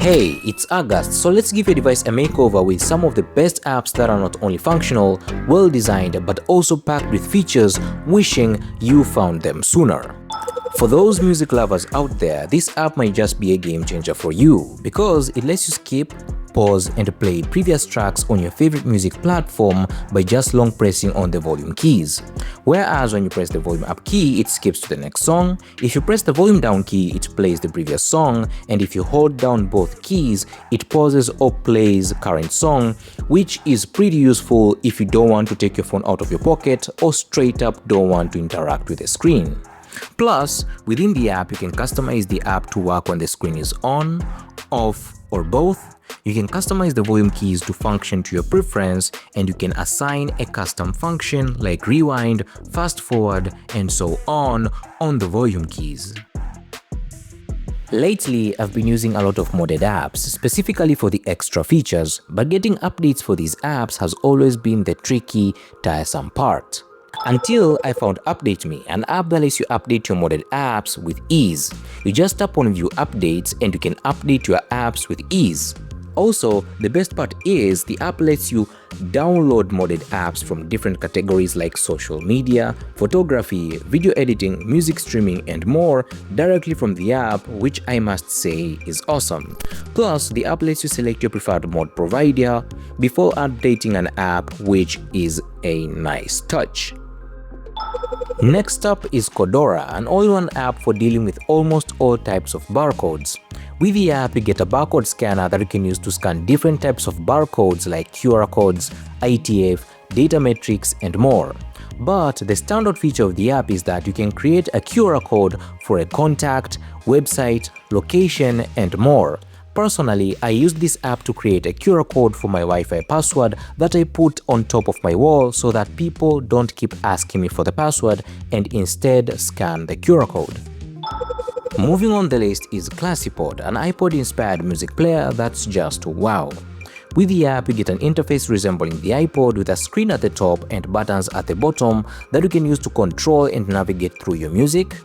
Hey, it's August, so let's give your device a makeover with some of the best apps that are not only functional, well designed, but also packed with features, wishing you found them sooner. For those music lovers out there, this app might just be a game changer for you because it lets you skip, pause, and play previous tracks on your favorite music platform by just long pressing on the volume keys. Whereas when you press the volume up key, it skips to the next song. If you press the volume down key, it plays the previous song, and if you hold down both keys, it pauses or plays current song, which is pretty useful if you don't want to take your phone out of your pocket or straight up don't want to interact with the screen. Plus, within the app, you can customize the app to work when the screen is on, off, or both. You can customize the volume keys to function to your preference, and you can assign a custom function like rewind, fast forward, and so on the volume keys. Lately, I've been using a lot of modded apps, specifically for the extra features, but getting updates for these apps has always been the tricky, tiresome part. Until I found Update Me, an app that lets you update your modded apps with ease. You just tap on View Updates and you can update your apps with ease. Also, the best part is the app lets you download modded apps from different categories like social media, photography, video editing, music streaming, and more directly from the app, which I must say is awesome. Plus, the app lets you select your preferred mod provider before updating an app, which is a nice touch. Next up is Codora, an all-in-one app for dealing with almost all types of barcodes. With the app, you get a barcode scanner that you can use to scan different types of barcodes like QR codes, ITF, data metrics, and more. But the standout feature of the app is that you can create a QR code for a contact, website, location, and more. Personally, I used this app to create a QR code for my Wi-Fi password that I put on top of my wall so that people don't keep asking me for the password and instead scan the QR code. Moving on the list is ClassyPod, an iPod-inspired music player that's just wow. With the app, you get an interface resembling the iPod with a screen at the top and buttons at the bottom that you can use to control and navigate through your music.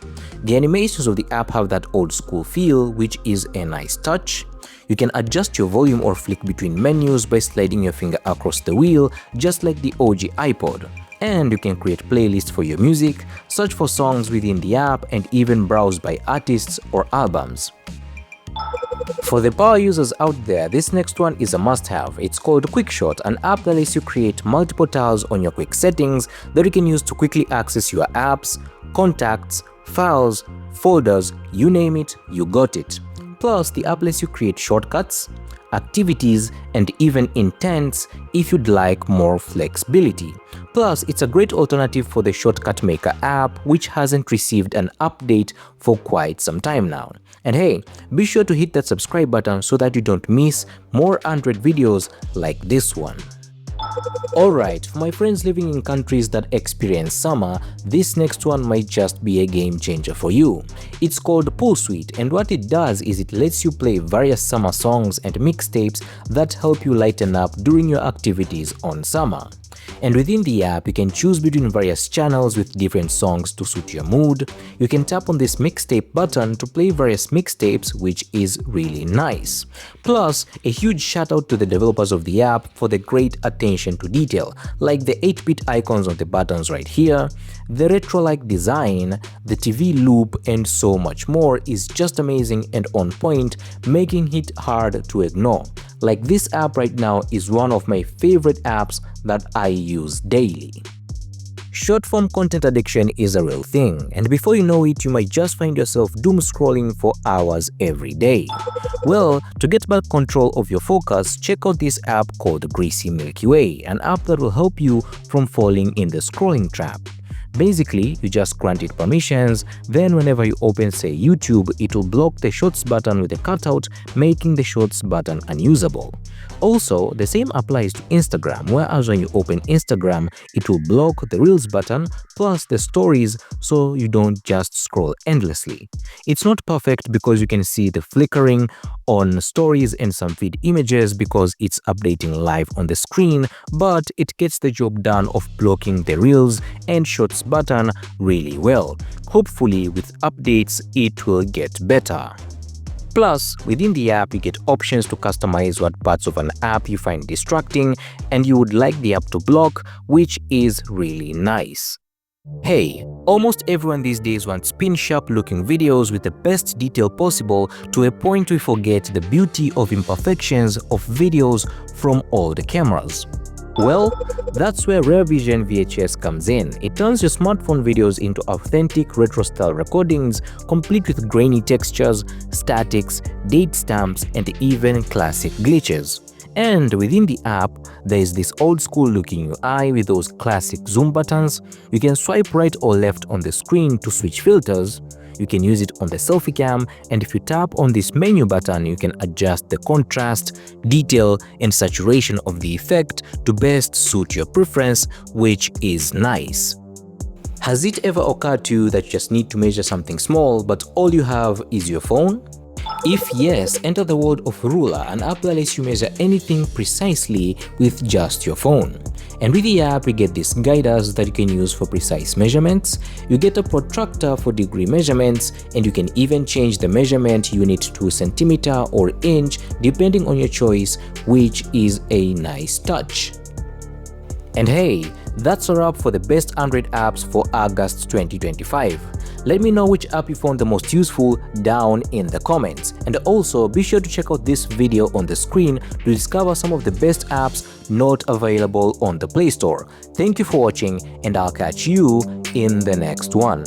The animations of the app have that old school feel, which is a nice touch. You can adjust your volume or flick between menus by sliding your finger across the wheel, just like the OG iPod. And you can create playlists for your music, search for songs within the app, and even browse by artists or albums. For the power users out there, this next one is a must-have. It's called QuickShot, an app that lets you create multiple tiles on your quick settings that you can use to quickly access your apps, contacts, files, folders, you name it, you got it. Plus, the app lets you create shortcuts, activities, and even intents if you'd like more flexibility. Plus, it's a great alternative for the Shortcut Maker app, which hasn't received an update for quite some time now. And hey, be sure to hit that subscribe button so that you don't miss more Android videos like this one. Alright, for my friends living in countries that experience summer, this next one might just be a game changer for you. It's called Pool Suite, and what it does is it lets you play various summer songs and mixtapes that help you lighten up during your activities on summer. And within the app, you can choose between various channels with different songs to suit your mood. You can tap on this mixtape button to play various mixtapes, which is really nice. Plus, a huge shout out to the developers of the app for the great attention to detail, like the 8-bit icons on the buttons right here, the retro-like design, the TV loop, and so much more is just amazing and on point, making it hard to ignore. Like this app right now is one of my favorite apps that I use daily. Short-form content addiction is a real thing, and before you know it, you might just find yourself doom scrolling for hours every day. Well, to get back control of your focus, check out this app called Greasy Milky Way, an app that will help you from falling in the scrolling trap. Basically, you just grant it permissions, then whenever you open say YouTube, it will block the Shorts button with a cutout, making the Shorts button unusable. Also, the same applies to Instagram, whereas when you open Instagram, it will block the Reels button plus the Stories so you don't just scroll endlessly. It's not perfect because you can see the flickering on Stories and some feed images because it's updating live on the screen, but it gets the job done of blocking the Reels and Shorts button really well. Hopefully, with updates, it will get better. Plus, within the app, you get options to customize what parts of an app you find distracting and you would like the app to block, which is really nice. Hey, almost everyone these days wants pin-sharp looking videos with the best detail possible, to a point we forget the beauty of imperfections of videos from all the cameras. Well, that's where Rare Vision VHS comes in. It turns your smartphone videos into authentic retro-style recordings, complete with grainy textures, statics, date stamps, and even classic glitches. And within the app, there is this old-school looking UI with those classic zoom buttons. You can swipe right or left on the screen to switch filters. You can use it on the selfie cam, and if you tap on this menu button, you can adjust the contrast, detail, and saturation of the effect to best suit your preference, which is nice. Has it ever occurred to you that you just need to measure something small, but all you have is your phone? If yes, enter the world of Ruler, an app that lets you measure anything precisely with just your phone. And with the app, you get these guiders that you can use for precise measurements, you get a protractor for degree measurements, and you can even change the measurement unit to centimeter or inch depending on your choice, which is a nice touch. And hey, that's a wrap for the best Android apps for August 2025. Let me know which app you found the most useful down in the comments. And also be sure to check out this video on the screen to discover some of the best apps not available on the Play Store. Thank you for watching, and I'll catch you in the next one.